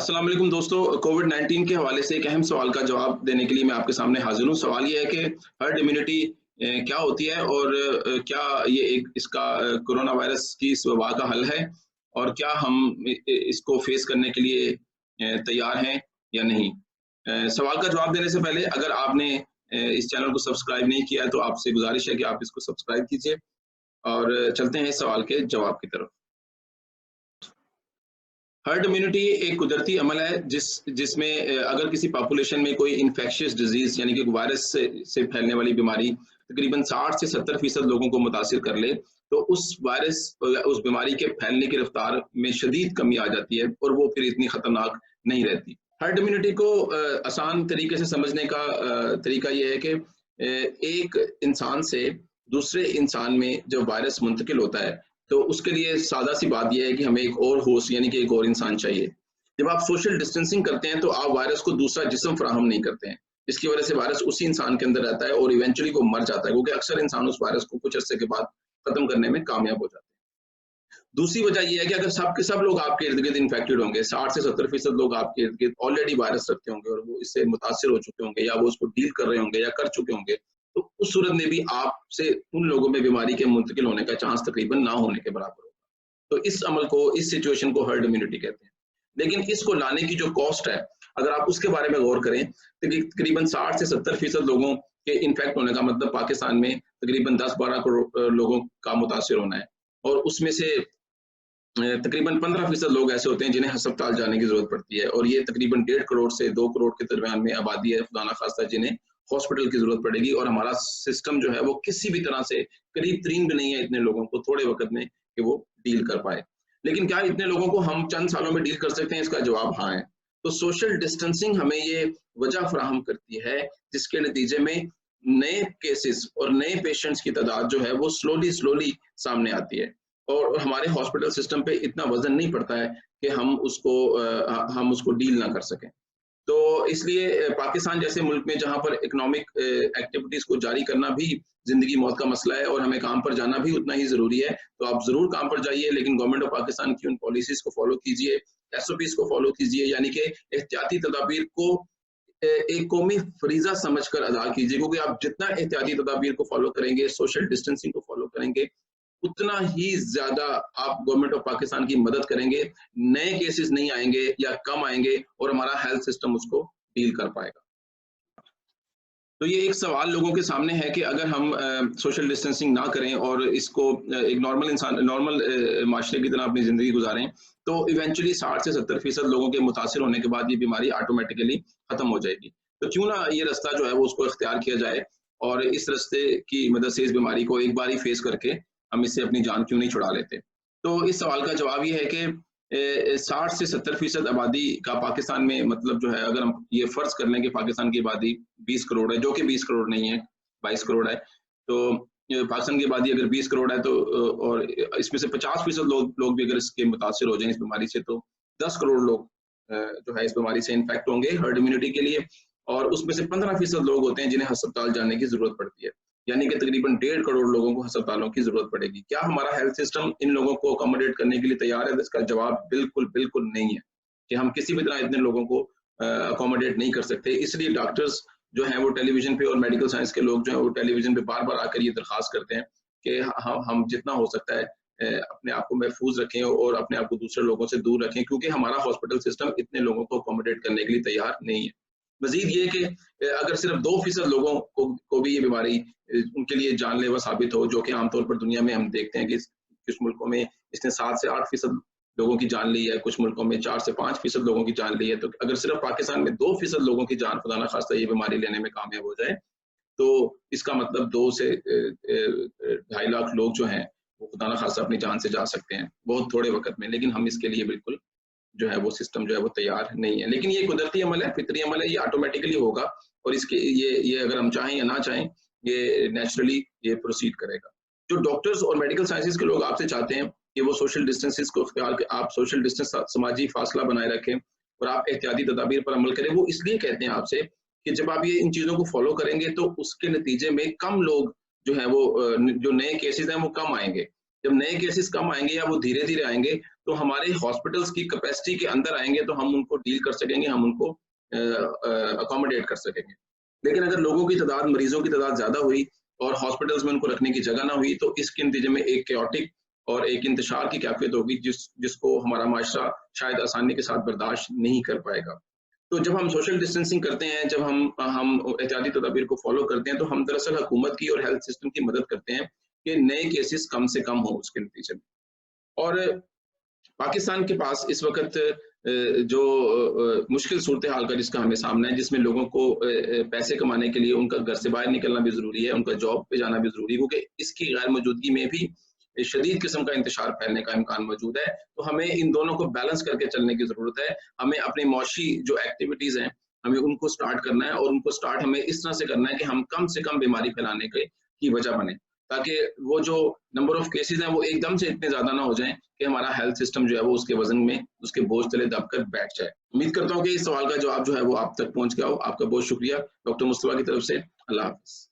अस्सलाम वालेकुम दोस्तों, कोविड-19 के हवाले से एक अहम सवाल का जवाब देने के लिए मैं आपके सामने हाज़िर हूँ। सवाल ये है कि हर्ड इम्यूनिटी क्या होती है और क्या ये एक इसका कोरोना वायरस की इस वबा का हल है? और क्या हम इसको फ़ेस करने के लिए तैयार हैं या नहीं? सवाल का जवाब देने से पहले अगर आपने इस चैनल को सब्सक्राइब नहीं किया है तो आपसे गुज़ारिश है कि आप इसको सब्सक्राइब कीजिए और चलते हैं इस सवाल के जवाब की तरफ। हर्ड इम्यूनिटी एक कुदरती अमल है जिसमें अगर किसी पॉपुलेशन में कोई इन्फेक्शियस डिजीज यानी कि वायरस से फैलने वाली बीमारी तकरीबन 60 से 70% लोगों को मुतासिर कर ले, तो उस वायरस उस बीमारी के फैलने की रफ्तार में शदीद कमी आ जाती है और वो फिर इतनी खतरनाक नहीं रहती। हर्ड इम्यूनिटी को आसान तरीके से समझने का तरीका ये है कि एक इंसान से दूसरे इंसान में जब वायरस मुंतकिल होता है तो उसके लिए सादा सी बात यह है कि हमें एक और होस्ट यानी कि एक और इंसान चाहिए। जब आप सोशल डिस्टेंसिंग करते हैं तो आप वायरस को दूसरा जिस्म फराहम नहीं करते हैं, जिसकी वजह से वायरस उसी इंसान के अंदर रहता है और इवेंचुअली वो मर जाता है, क्योंकि अक्सर इंसान उस वायरस को कुछ अरसे के बाद खत्म करने में कामयाब हो जाते हैं। दूसरी वजह यह है कि अगर सब के सब लोग आपके इर्द गिर्द इन्फेक्टेड होंगे, 60 से 70% लोग आपके इर्द गिर्द ऑलरेडी वायरस रखते होंगे और वो इससे मुतासिर हो चुके होंगे या वो उसको डील कर रहे होंगे या कर चुके होंगे, तो उस सूरत में भी आपसे उन लोगों में बीमारी के मुंतकिल होने का चांस तकरीबन ना होने के बराबर होगा। तो इस अमल को, इस सिचुएशन को हर्ड इम्यूनिटी कहते हैं। लेकिन इसको लाने की जो कॉस्ट है, अगर आप उसके बारे में गौर करें, तो तकरीबन 60 से 70% लोगों के इन्फेक्ट होने का मतलब पाकिस्तान में तकरीबन 10-12 करोड़ लोगों का मुतासिर होना है और उसमें से तकरीबन 15% लोग ऐसे होते हैं जिन्हें अस्पताल जाने की ज़रूरत पड़ती है और ये तकरीबन 1.5 करोड़ से 2 करोड़ के दरमियान में आबादी है, खुदा ना खास्ता, जिन्हें हॉस्पिटल की ज़रूरत पड़ेगी और हमारा सिस्टम जो है वो किसी भी तरह से करीब तरीन भी नहीं है इतने लोगों को थोड़े वक़्त में कि वो डील कर पाए। लेकिन क्या इतने लोगों को हम चंद सालों में डील कर सकते हैं? इसका जवाब हाँ है। तो सोशल डिस्टेंसिंग हमें ये वजह फराहम करती है जिसके नतीजे में नए केसेज़ और नए पेशेंट्स की तादाद जो है वो स्लोली सामने आती है। और हमारे हॉस्पिटल सिस्टम पे इतना वज़न नहीं पड़ता है कि हम उसको डील ना कर सकें। तो इसलिए पाकिस्तान जैसे मुल्क में जहाँ पर इकोनॉमिक एक्टिविटीज़ को जारी करना भी ज़िंदगी मौत का मसला है और हमें काम पर जाना भी उतना ही ज़रूरी है, तो आप ज़रूर काम पर जाइए, लेकिन गवर्नमेंट ऑफ पाकिस्तान की उन पॉलिसीज़ को फ़ॉलो कीजिए, एसओपीज़ को फ़ॉलो कीजिए, यानी कि एहतियाती तदाबीर को एक कौमी फरीज़ा समझकर अदा कीजिए, क्योंकि आप जितना एहतियाती तदाबीर को फ़ॉलो करेंगे, सोशल डिस्टेंसिंग को फ़ॉलो करेंगे, उतना ही ज़्यादा आप गवर्नमेंट ऑफ पाकिस्तान की मदद करेंगे, नए केसेस नहीं आएँगे या कम आएँगे और हमारा हेल्थ सिस्टम उसको डील कर पाएगा। तो ये एक सवाल लोगों के सामने है कि अगर हम सोशल डिस्टेंसिंग ना करें और इसको एक नॉर्मल माशरे की तरह अपनी ज़िंदगी गुज़ारें, तो इवेंचुअली 60 से 70% लोगों के मुतासिर होने के बाद ये बीमारी ऑटोमैटिकली खत्म हो जाएगी। तो क्यों ना ये रास्ता जो है वो उसको इख्तियार किया जाए और इस रास्ते की मदद से इस बीमारी को एक बार ही फेस करके हम इससे अपनी जान क्यों नहीं छुड़ा लेते? तो इस सवाल का जवाब ये है कि 60 से 70% आबादी का पाकिस्तान में मतलब जो है, अगर हम ये फ़र्ज़ कर लें कि पाकिस्तान की आबादी 20 करोड़ है, जो कि 20 करोड़ नहीं है, 22 करोड़ है। तो पाकिस्तान की आबादी अगर 20 करोड़ है तो और इसमें से 50% लोग भी अगर इसके मुतासिर हो जाएँ इस बीमारी से, तो 10 करोड़ लोग जो है इस बीमारी से इन्फेक्ट होंगे हर्ड इम्यूनिटी के लिए और उसमें से 15% लोग होते हैं जिन्हें अस्पताल जाने की ज़रूरत पड़ती है। यानी कि तकरीबन 1.5 करोड़ लोगों को अस्पतालों की ज़रूरत पड़ेगी। क्या हमारा हेल्थ सिस्टम इन लोगों को अकोमोडेट करने के लिए तैयार है? तो इसका जवाब बिल्कुल नहीं है, कि हम किसी भी तरह इतने लोगों को अकोमोडेट नहीं कर सकते। इसलिए डॉक्टर्स जो हैं वो टेलीविज़न पे और मेडिकल साइंस के लोग जो हैं वो टेलीविज़न पे बार-बार आकर ये दरख्वास्त करते हैं कि हम जितना हो सकता है अपने आप को महफूज़ रखें और अपने आप को दूसरे लोगों से दूर रखें, क्योंकि हमारा हॉस्पिटल सिस्टम इतने लोगों को अकोमोडेट करने के लिए तैयार नहीं है। मज़ीद ये कि अगर सिर्फ 2% लोगों को भी ये बीमारी उनके लिए जानलेवा साबित हो, जो कि आमतौर पर दुनिया में हम देखते हैं कि कुछ मुल्कों में इसने 7 से 8% लोगों की जान ली है, कुछ मुल्कों में 4 से 5% लोगों की जान ली है। तो अगर सिर्फ पाकिस्तान में 2% लोगों की जान खुदा ना खास्ता ये बीमारी लेने में कामयाब हो जाए, तो इसका मतलब 2 से 2.5 लाख लोग जो हैं, वो खुदा ना खास्ता अपनी जान से जा सकते हैं, बहुत थोड़े वक़्त में। लेकिन हम इसके लिए बिल्कुल जो है वो सिस्टम जो है वो तैयार नहीं है। लेकिन ये कुदरती अमल है, फितरी अमल है, ये ऑटोमैटिकली होगा और इसके ये अगर हम चाहें या ना चाहें, ये नेचुरली ये प्रोसीड करेगा। जो डॉक्टर्स और मेडिकल साइंसेज़ के लोग आपसे चाहते हैं कि वो सोशल डिस्टेंसेस को इख्तियार आप सोशल डिस्टेंस समाजी फासला बनाए रखें और आप एहतियाती तदाबीर पर अमल करें, वो इसलिए कहते हैं आपसे कि जब आप ये इन चीज़ों को फ़ॉलो करेंगे तो उसके नतीजे में कम लोग जो हैं वो जो नए केसेज़ हैं वो कम आएँगे। जब नए केसेस कम आएँगे या वो धीरे-धीरे आएँगे, तो हमारे हॉस्पिटल्स की कैपेसिटी के अंदर आएँगे, तो हम उनको डील कर सकेंगे, हम उनको अकोमोडेट कर सकेंगे। लेकिन अगर लोगों की तादाद, मरीज़ों की तादाद ज़्यादा हुई और हॉस्पिटल्स में उनको रखने की जगह ना हुई, तो इसके नतीजे में एक कैओटिक और एक इंतशार की कैफ़ियत होगी, जिसको हमारा माशरा शायद आसानी के साथ बर्दाश्त नहीं कर पाएगा। तो जब हम सोशल डिस्टेंसिंग करते हैं, जब हम एहतियाती तदाबीर को फ़ॉलो करते हैं, तो हम दरअसल हुकूमत की और हेल्थ सिस्टम की मदद करते हैं कि नए केसेस कम से कम हों उसके नतीजे में। और पाकिस्तान के पास इस वक़्त जो मुश्किल सूरत-ए-हाल का जिसका हमें सामना है, जिसमें लोगों को पैसे कमाने के लिए उनका घर से बाहर निकलना भी ज़रूरी है, उनका जॉब पे जाना भी ज़रूरी है, क्योंकि इसकी गैर मौजूदगी में भी शदीद किस्म का इंतशार फैलने का इम्कान मौजूद है। तो हमें इन दोनों को बैलेंस करके चलने की ज़रूरत है। हमें अपनी मुआशी जो एक्टिविटीज़ हैं, हमें उनको स्टार्ट करना है और उनको स्टार्ट हमें इस तरह से करना है कि हम कम से कम बीमारी फैलाने की वजह बने। ताकि वो जो नंबर ऑफ केसेज़ हैं, वो एकदम से इतने ज़्यादा ना हो जाएँ कि हमारा हेल्थ सिस्टम जो है वो उसके वज़न में, उसके बोझ तले दबकर बैठ जाए। उम्मीद करता हूँ कि इस सवाल का जवाब जो है वो आप तक पहुँच गया हो। आपका बहुत शुक्रिया डॉक्टर मुस्तफा की तरफ से। अल्लाह हाफ़िज़।